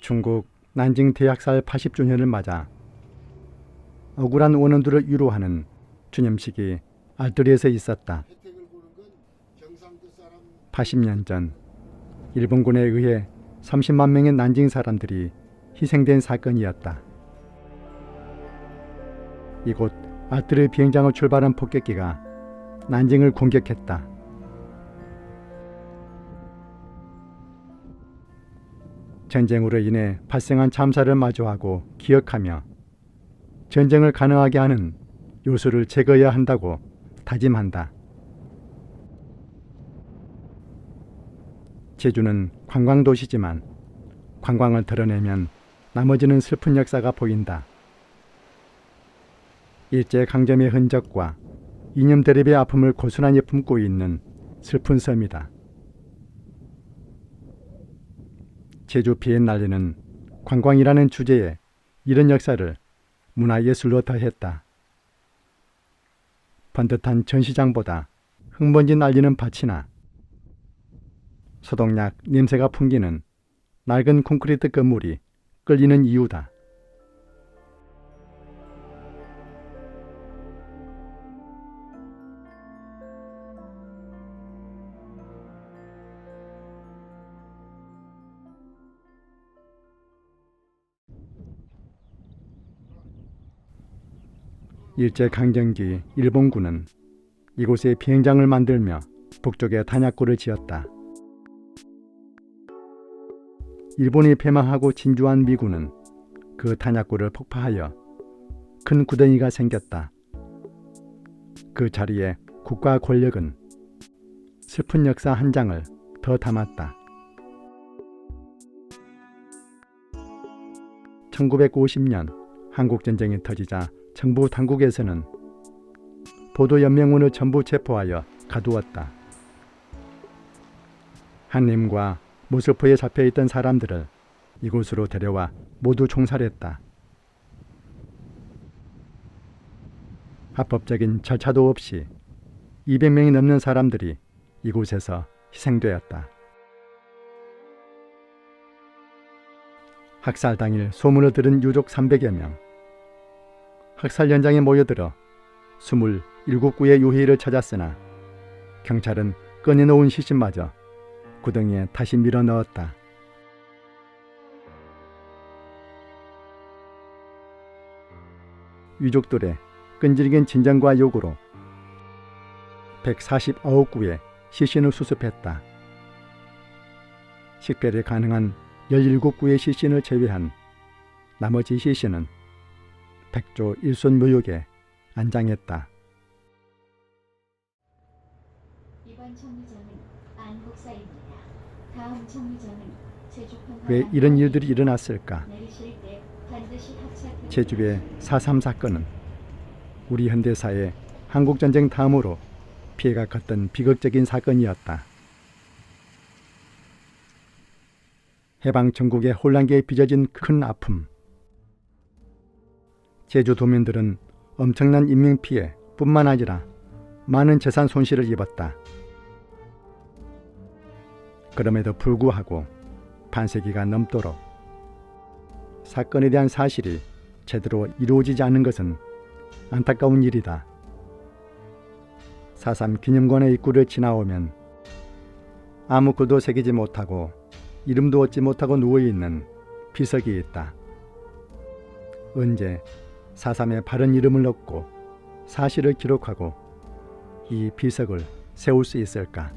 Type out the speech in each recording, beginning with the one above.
중국 난징 대학살 80주년을 맞아 억울한 원원들을 위로하는 주념식이 알토리에서 있었다. 80년 전 일본군에 의해 30만 명의 난징 사람들이 희생된 사건이었다. 이곳 알토리 비행장을 출발한 폭격기가 난징을 공격했다. 전쟁으로 인해 발생한 참사를 마주하고 기억하며 전쟁을 가능하게 하는 요소를 제거해야 한다고 다짐한다. 제주는 관광도시지만 관광을 드러내면 나머지는 슬픈 역사가 보인다. 일제강점의 흔적과 이념 대립의 아픔을 고스란히 품고 있는 슬픈 섬이다. 제주 비엔날레는 관광이라는 주제에 이런 역사를 문화예술로 더했다. 번듯한 전시장보다 흙먼지 날리는 밭이나 소독약 냄새가 풍기는 낡은 콘크리트 건물이 끌리는 이유다. 일제강점기 일본군은 이곳에 비행장을 만들며 북쪽에 탄약고를 지었다. 일본이 패망하고 진주한 미군은 그 탄약고를 폭파하여 큰 구덩이가 생겼다. 그 자리에 국가 권력은 슬픈 역사 한 장을 더 담았다. 1950년 한국전쟁이 터지자 정부 당국에서는 보도연맹원을 전부 체포하여 가두었다. 한림과 모스크바에 잡혀있던 사람들을 이곳으로 데려와 모두 총살했다. 합법적인 절차도 없이 200명이 넘는 사람들이 이곳에서 희생되었다. 학살 당일 소문을 들은 유족 300여 명. 학살 현장에 모여들어 27구의 유해를 찾았으나 경찰은 꺼내놓은 시신마저 구덩이에 다시 밀어 넣었다. 유족들의 끈질긴 진정과 요구로 149구의 시신을 수습했다. 식별이 가능한 17구의 시신을 제외한 나머지 시신은 백조 일손 묘역에 안장했다. 이번 정류장은 안국사입니다. 다음 정류장은 제주평화. 왜 이런 일들이 일어났을까? 내리실 때 반드시 합차. 제주의 4.3 사건은 우리 현대사의 한국전쟁 다음으로 피해가 컸던 비극적인 사건이었다. 해방 전국의 혼란기에 빚어진 큰 아픔. 제주 도민들은 엄청난 인명피해 뿐만 아니라 많은 재산 손실을 입었다. 그럼에도 불구하고 반세기가 넘도록 사건에 대한 사실이 제대로 이루어지지 않은 것은 안타까운 일이다. 4.3 기념관의 입구를 지나오면 아무 글도 새기지 못하고 이름도 얻지 못하고 누워있는 비석이 있다. 언제 4.3의 바른 이름을 얻고 사실을 기록하고 이 비석을 세울 수 있을까?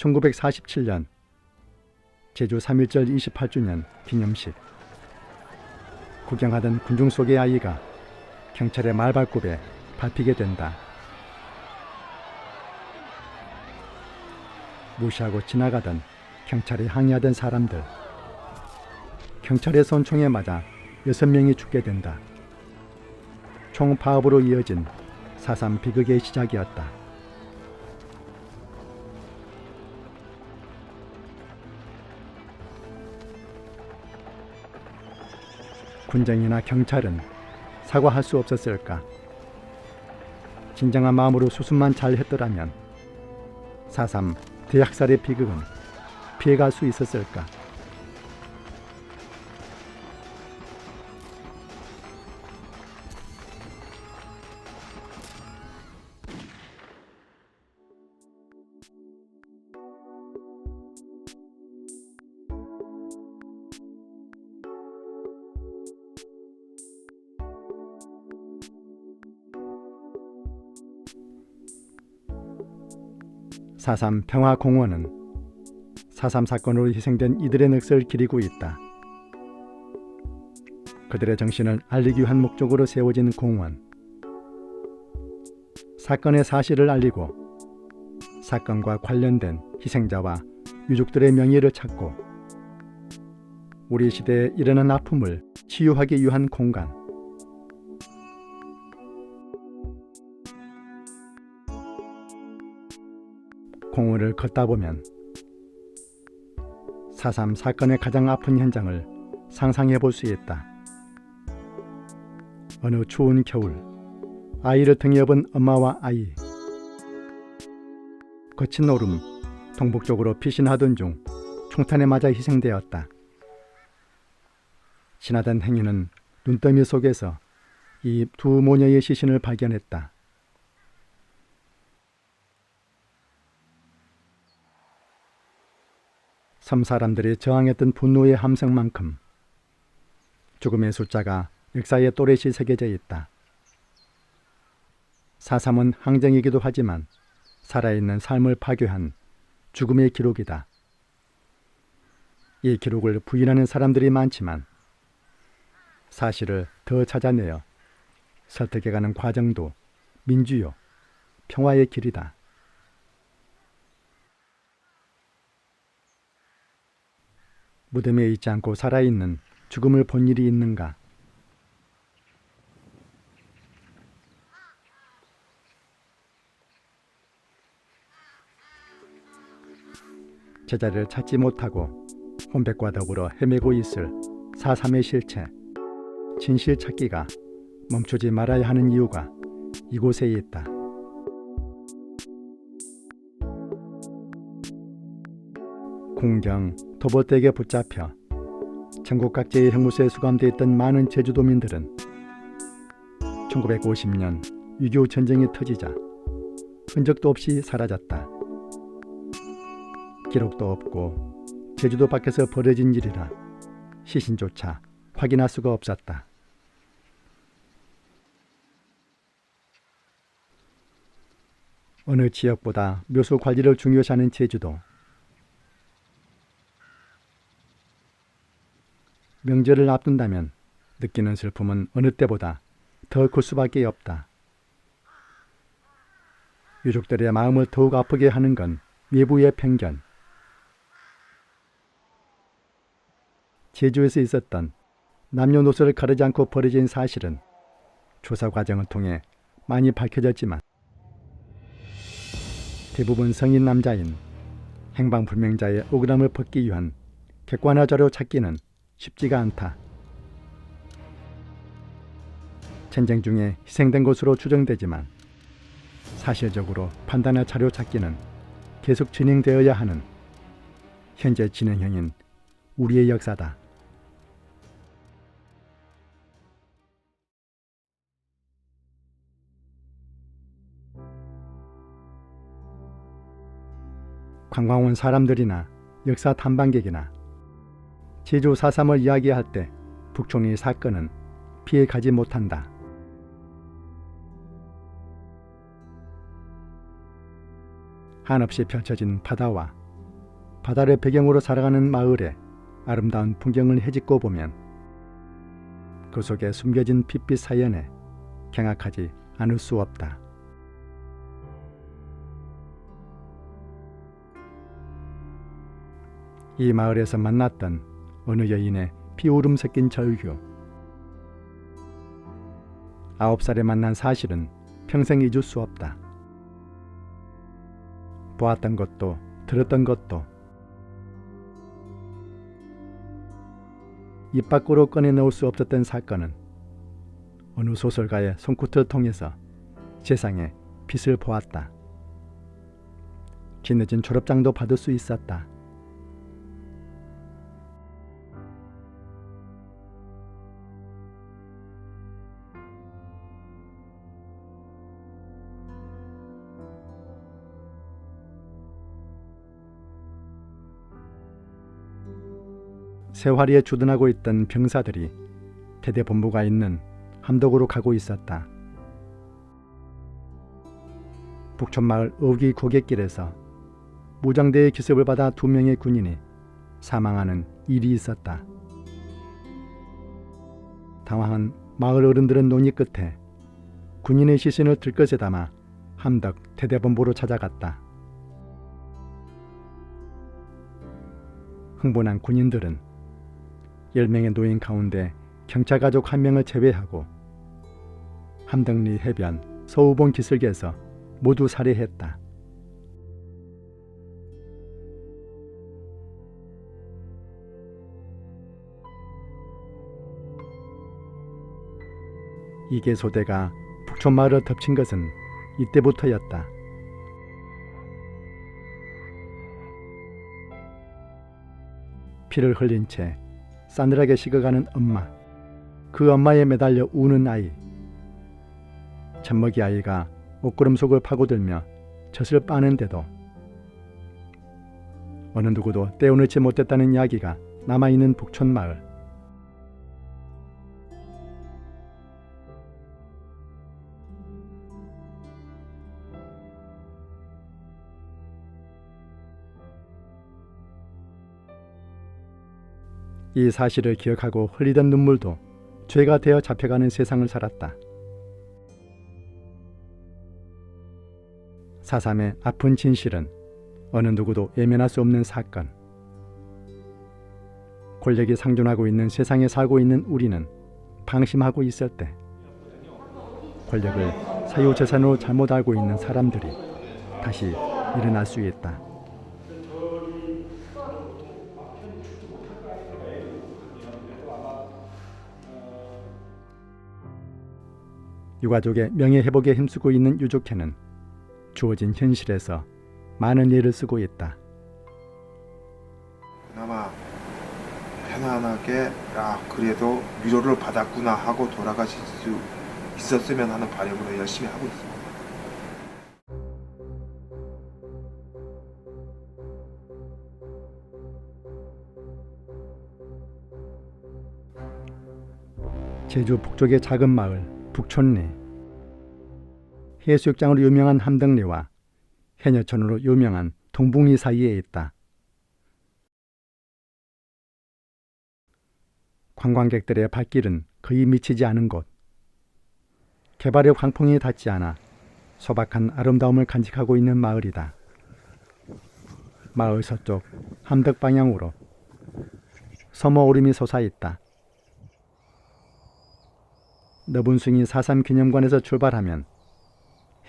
(1947년) 제주 3.1절 28주년 기념식. 구경하던 군중 속의 아이가 경찰의 말발굽에 밟히게 된다. 무시하고 지나가던 경찰에 항의하던 사람들. 경찰의 손총에 맞아 6명이 죽게 된다. 총파업으로 이어진 4.3 비극의 시작이었다. 군정이나 경찰은 사과할 수 없었을까? 진정한 마음으로 수습만 잘 했더라면 4.3 대학살의 비극은 피해갈 수 있었을까? (4.3) 평화공원은 4.3 사건으로 희생된 이들의 넋을 기리고 있다. 그들의 정신을 알리기 위한 목적으로 세워진 공원. 사건의 사실을 알리고 사건과 관련된 희생자와 유족들의 명예를 찾고 우리 시대에 일어난 아픔을 치유하기 위한 공간. 공원을 걷다 보면 4.3 사건의 가장 아픈 현장을 상상해 볼 수 있다. 어느 추운 겨울, 아이를 등에 업은 엄마와 아이. 거친 얼음, 동북쪽으로 피신하던 중 총탄에 맞아 희생되었다. 지나던 행인은 눈더미 속에서 이 두 모녀의 시신을 발견했다. 섬 사람들이 저항했던 분노의 함성만큼 죽음의 숫자가 역사에 또렷이 새겨져 있다. 4.3은 항쟁이기도 하지만 살아있는 삶을 파괴한 죽음의 기록이다. 이 기록을 부인하는 사람들이 많지만 사실을 더 찾아내어 설득해가는 과정도 민주요, 평화의 길이다. 무덤에 있지 않고 살아있는 죽음을 본 일이 있는가? 제자리를 찾지 못하고 혼백과 더불어 헤매고 있을 4.3의 실체, 진실 찾기가 멈추지 말아야 하는 이유가 이곳에 있다. 궁경, 도보댁에 붙잡혀 전국 각지의 형무소에 수감되어 있던 많은 제주도민들은 1950년 6.25 전쟁이 터지자 흔적도 없이 사라졌다. 기록도 없고 제주도 밖에서 벌어진 일이라 시신조차 확인할 수가 없었다. 어느 지역보다 묘소 관리를 중요시하는 제주도. 명절을 앞둔다면 느끼는 슬픔은 어느 때보다 더 클 수밖에 없다. 유족들의 마음을 더욱 아프게 하는 건 외부의 편견. 제주에서 있었던 남녀노소를 가르지 않고 벌어진 사실은 조사 과정을 통해 많이 밝혀졌지만 대부분 성인 남자인 행방불명자의 억울함을 벗기 위한 객관화 자료 찾기는 쉽지가 않다. 전쟁 중에 희생된 것으로 추정되지만 사실적으로 판단할 자료 찾기는 계속 진행되어야 하는 현재 진행형인 우리의 역사다. 관광 온 사람들이나 역사 탐방객이나 제주 4.3을 이야기할 때 북촌의 사건은 피해가지 못한다. 한없이 펼쳐진 바다와 바다를 배경으로 살아가는 마을의 아름다운 풍경을 헤집고 보면 그 속에 숨겨진 빛빛 사연에 경악하지 않을 수 없다. 이 마을에서 만났던 어느 여인의 피울음 섞인 절규. 9살에 만난 사실은 평생 잊을 수 없다. 보았던 것도 들었던 것도 입 밖으로 꺼내놓을 수 없었던 사건은 어느 소설가의 손끝을 통해서 세상에 빛을 보았다. 뒤늦은 졸업장도 받을 수 있었다. 세화리에 주둔하고 있던 병사들이 대대본부가 있는 함덕으로 가고 있었다. 북촌마을 어귀 고갯길에서 무장대의 기습을 받아 2명의 군인이 사망하는 일이 있었다. 당황한 마을 어른들은 논의 끝에 군인의 시신을 들것에 담아 함덕 대대본부로 찾아갔다. 흥분한 군인들은 10명의 노인 가운데 경찰 가족 1명을 제외하고 함덕리 해변 서우봉 기슭에서 모두 살해했다. 이계 소대가 북촌마을을 덮친 것은 이때부터였다. 피를 흘린 채 싸늘하게 식어가는 엄마, 그 엄마에 매달려 우는 아이, 젖먹이 아이가 옷구름 속을 파고들며 젖을 빠는데도 어느 누구도 떼어놓지 못했다는 이야기가 남아있는 북촌마을. 이 사실을 기억하고 흘리던 눈물도 죄가 되어 잡혀가는 세상을 살았다. 4.3의 아픈 진실은 어느 누구도 외면할 수 없는 사건. 권력이 상존하고 있는 세상에 살고 있는 우리는 방심하고 있을 때 권력을 사유재산으로 잘못 알고 있는 사람들이 다시 일어날 수 있다. 유가족의 명예회복에 힘쓰고 있는 유족회는 주어진 현실에서 많은 예를 쓰고 있다. 그나마 편안하게 그래도 위로를 받았구나 하고 돌아가실 수 있었으면 하는 바람으로 열심히 하고 있습니다. 제주 북쪽의 작은 마을 북촌리. 해수욕장으로 유명한 함덕리와 해녀촌으로 유명한 동북리 사이에 있다. 관광객들의 발길은 거의 미치지 않은 곳. 개발의 광풍이 닿지 않아 소박한 아름다움을 간직하고 있는 마을이다. 마을 서쪽 함덕 방향으로 서머 오름이 솟아있다. 너분숭이 4.3 기념관에서 출발하면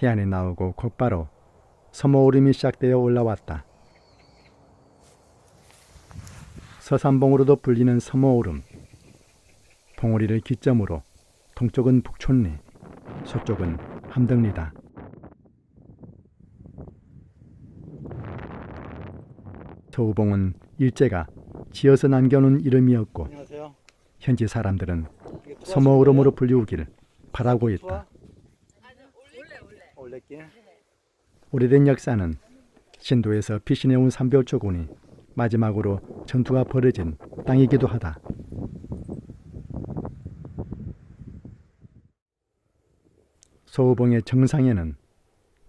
해안에 나오고 곧바로 서머 오름이 시작되어 올라왔다. 서산봉으로도 불리는 서머 오름. 봉우리를 기점으로 동쪽은 북촌리, 서쪽은 함덕리다. 서우봉은 일제가 지어서 남겨놓은 이름이었고 현지 사람들은 서머 오름으로 불리우길 바라고 있다. 오래된 역사는 신도에서 피신해온 삼별초군이 마지막으로 전투가 벌어진 땅이기도 하다. 서우봉의 정상에는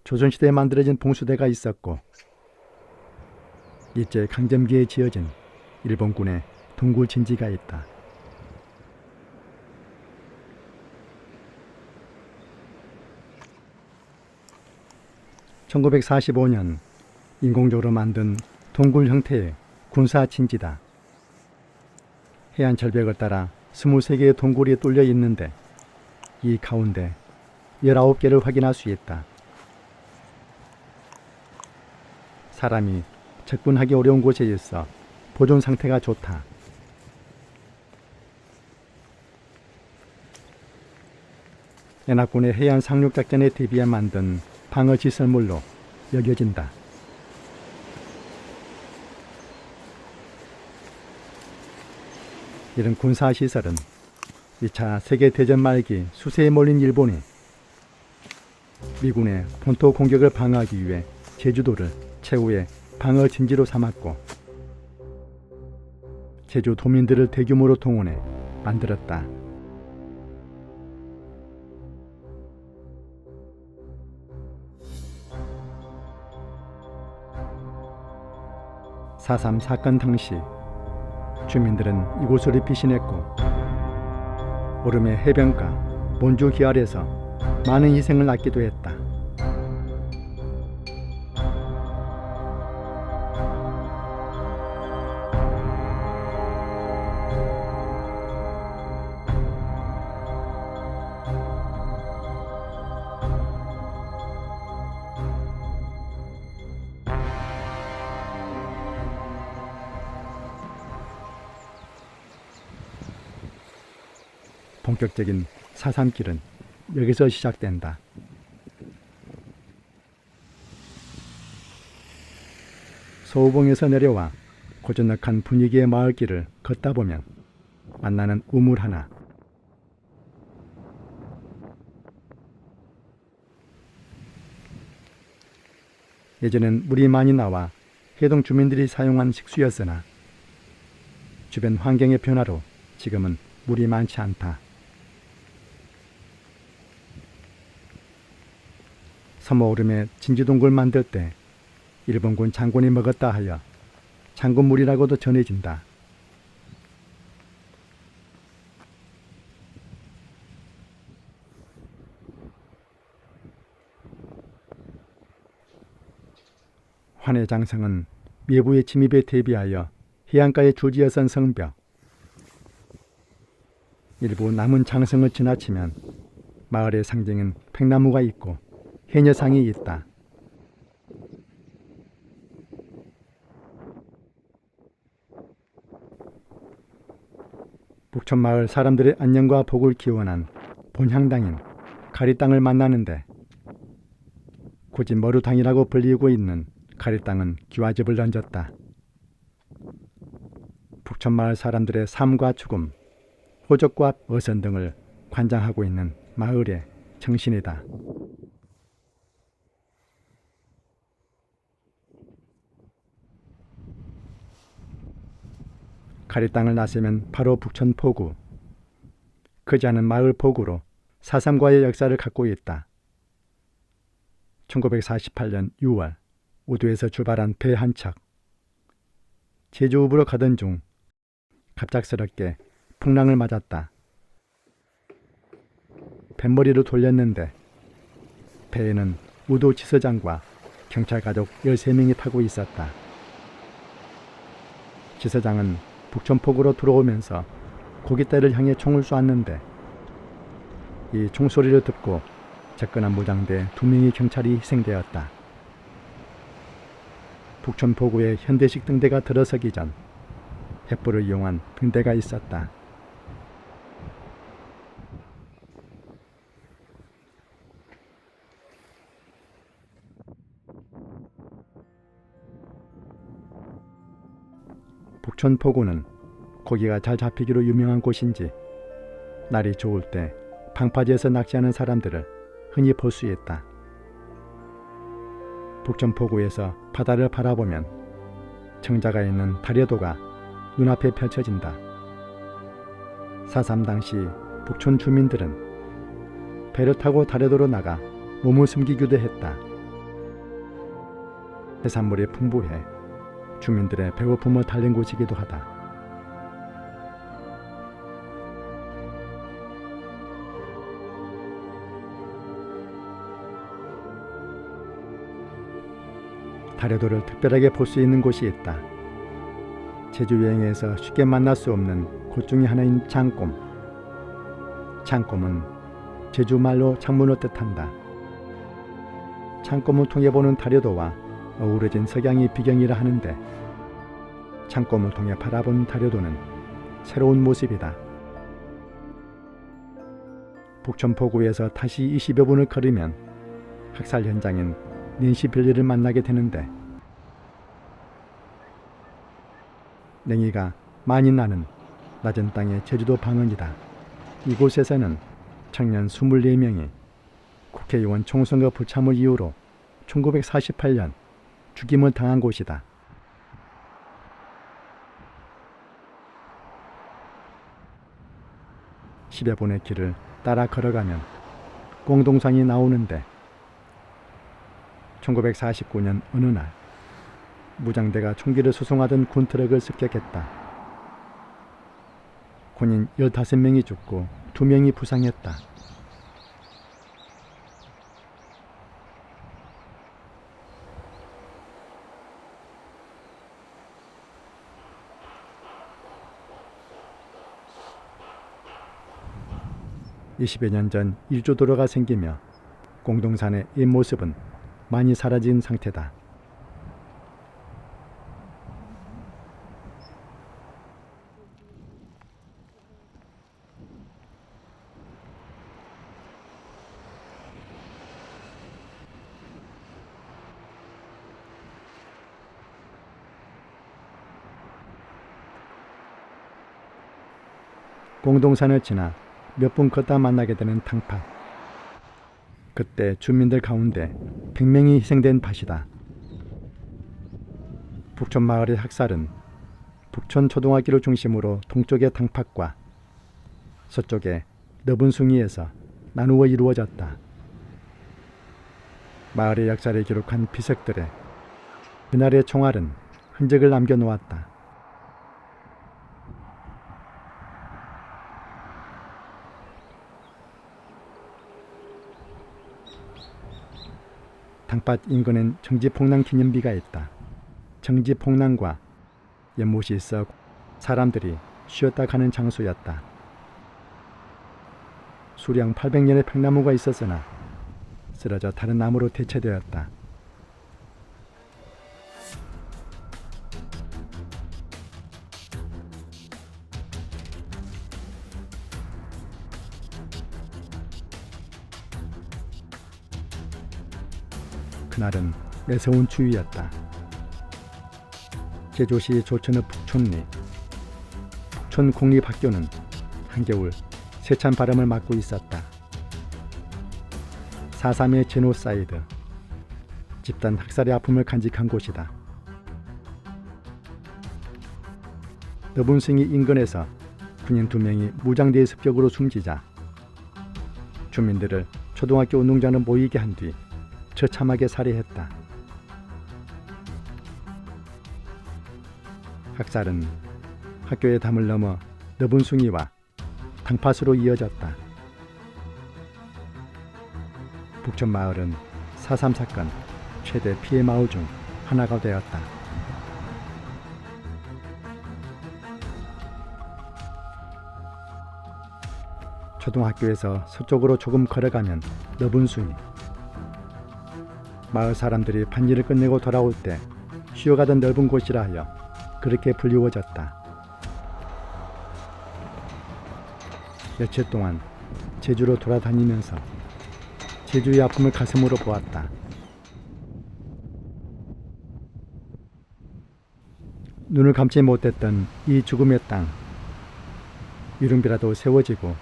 조선시대에 만들어진 봉수대가 있었고 일제 강점기에 지어진 일본군의 동굴 진지가 있다. (1945년) 인공적으로 만든 동굴 형태의 군사 진지다. 해안 절벽을 따라 23개의 동굴이 뚫려 있는데 이 가운데 19개를 확인할 수 있다. 사람이 접근하기 어려운 곳에 있어 보존 상태가 좋다. 연합군의 해안 상륙작전에 대비해 만든 방어시설물로 여겨진다. 이런 군사시설은 2차 세계대전 말기 수세에 몰린 일본이 미군의 본토 공격을 방어하기 위해 제주도를 최후의 방어 진지로 삼았고 제주 도민들을 대규모로 동원해 만들었다. (4.3) 사건 당시 주민들은 이곳을 피신했고 오름의 해변가 몬주 기활에서 많은 희생을 낳기도 했다. 본격적인 4.3길은 여기서 시작된다. 소우봉에서 내려와 고즈넉한 분위기의 마을길을 걷다 보면 만나는 우물 하나. 예전엔 물이 많이 나와 해동 주민들이 사용한 식수였으나 주변 환경의 변화로 지금은 물이 많지 않다. 섬 오름에 진지동굴 만들 때 일본군 장군이 먹었다 하여 장군물이라고도 전해진다. 환해장성은 외부의 침입에 대비하여 해안가에 줄지어선 성벽. 일부 남은 장성을 지나치면 마을의 상징인 팽나무가 있고 해녀상이 있다. 북촌마을 사람들의 안녕과 복을 기원한 본향당인 가리땅을 만나는데 굳이 머루탕이라고 불리고 있는 가리땅은 기와집을 던졌다. 북촌마을 사람들의 삶과 죽음, 호적과 어선 등을 관장하고 있는 마을의 정신이다. 가리땅을 나서면 바로 북촌 포구. 크지 않은 마을 포구로 4.3과의 역사를 갖고 있다. 1948년 6월 우도에서 출발한 배 한 척. 제주읍으로 가던 중 갑작스럽게 풍랑을 맞았다. 뱃머리를 돌렸는데 배에는 우도 지서장과 경찰 가족 13명이 타고 있었다. 지서장은 북촌포구로 들어오면서 고깃대를 향해 총을 쏘았는데 이 총소리를 듣고 접근한 무장대 2명의 경찰이 희생되었다. 북촌포구에 현대식 등대가 들어서기 전 횃불을 이용한 등대가 있었다. 북촌포구는 고기가 잘 잡히기로 유명한 곳인지 날이 좋을 때 방파제에서 낚시하는 사람들을 흔히 볼 수 있다. 북촌포구에서 바다를 바라보면 청자가 있는 다려도가 눈앞에 펼쳐진다. 4.3 당시 북촌 주민들은 배를 타고 다려도로 나가 몸을 숨기기도 했다. 해산물이 풍부해 주민들의 배고픔을 달랜 곳이기도 하다. 다려도를 특별하게 볼 수 있는 곳이 있다. 제주 여행에서 쉽게 만날 수 없는 곳 중의 하나인 장꼼. 장꼼은 제주 말로 창문을 뜻한다. 창꼼을 통해 보는 다려도와 어우러진 석양이 비경이라 하는데 창꼼을 통해 바라본 다려도는 새로운 모습이다. 북촌포구에서 다시 20여 분을 걸으면 학살 현장인 낸시빌리를 만나게 되는데 냉이가 많이 나는 낮은 땅의 제주도 방언이다. 이곳에서는 청년 24명이 국회의원 총선거 불참을 이유로 1948년 죽임을 당한 곳이다. 10여 분의 길을 따라 걸어가면 공동산이 나오는데 1949년 어느 날 무장대가 총기를 수송하던 군트럭을 습격했다. 군인 15명이 죽고 2명이 부상했다. (20여 년 전) 일조도로가 생기며 공동산의 옛 모습은 많이 사라진 상태다. 공동산을 지나 몇 분 걷다 만나게 되는 탕팟. 그때 주민들 가운데 100명이 희생된 밭이다. 북촌 마을의 학살은 북촌 초등학교를 중심으로 동쪽의 탕팟과 서쪽의 너분숭이에서 나누어 이루어졌다. 마을의 역사를 기록한 비석들에 그날의 총알은 흔적을 남겨놓았다. 탕팟 인근엔 정지폭랑 기념비가 있다. 정지폭랑과 연못이 있어 사람들이 쉬었다 가는 장소였다. 수령 800년의 팽나무가 있었으나 쓰러져 다른 나무로 대체되었다. 그날은 매서운 추위였다. 제주시 조천읍 북촌리 북촌 국립학교는 한겨울 세찬 바람을 맞고 있었다. 4.3의 제노사이드, 집단 학살의 아픔을 간직한 곳이다. 너분숭이 인근에서 군인 2명이 무장대의 습격으로 숨지자 주민들을 초등학교 운동장으로 모이게 한 뒤 처참하게 살해했다. 학살은 학교의 담을 넘어 너분숭이와 탕팟으로 이어졌다. 북촌 마을은 4.3 사건 최대 피해 마을 중 하나가 되었다. 초등학교에서 서쪽으로 조금 걸어가면 너분숭이. 마을 사람들이 밭일을 끝내고 돌아올 때 쉬어가던 넓은 곳이라 하여 그렇게 불리워졌다. 며칠 동안 제주로 돌아다니면서 제주의 아픔을 가슴으로 보았다. 눈을 감지 못했던 이 죽음의 땅, 이름비라도 세워지고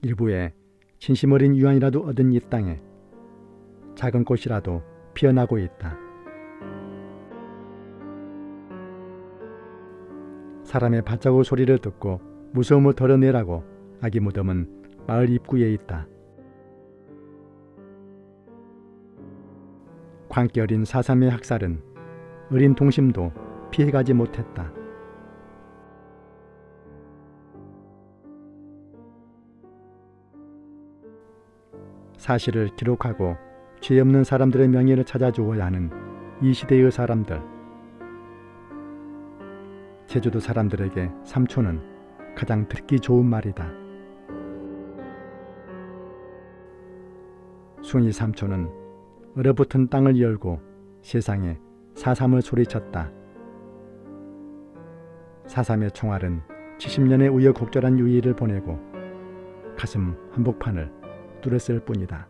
일부의 진심 어린 유언이라도 얻은 이 땅에 작은 꽃이라도 피어나고 있다. 사람의 발자국 소리를 듣고 무서움을 덜어내라고 아기 무덤은 마을 입구에 있다. 광기 어린 4.3의 학살은 어린 동심도 피해가지 못했다. 사실을 기록하고 죄 없는 사람들의 명예를 찾아주어야 하는 이 시대의 사람들. 제주도 사람들에게 삼초는 가장 듣기 좋은 말이다. 숭이 삼초는 얼어붙은 땅을 열고 세상에 사삼을 소리쳤다. 사삼의 총알은 70년의 우여곡절한 유의를 보내고 가슴 한복판을 뚫었을 뿐이다.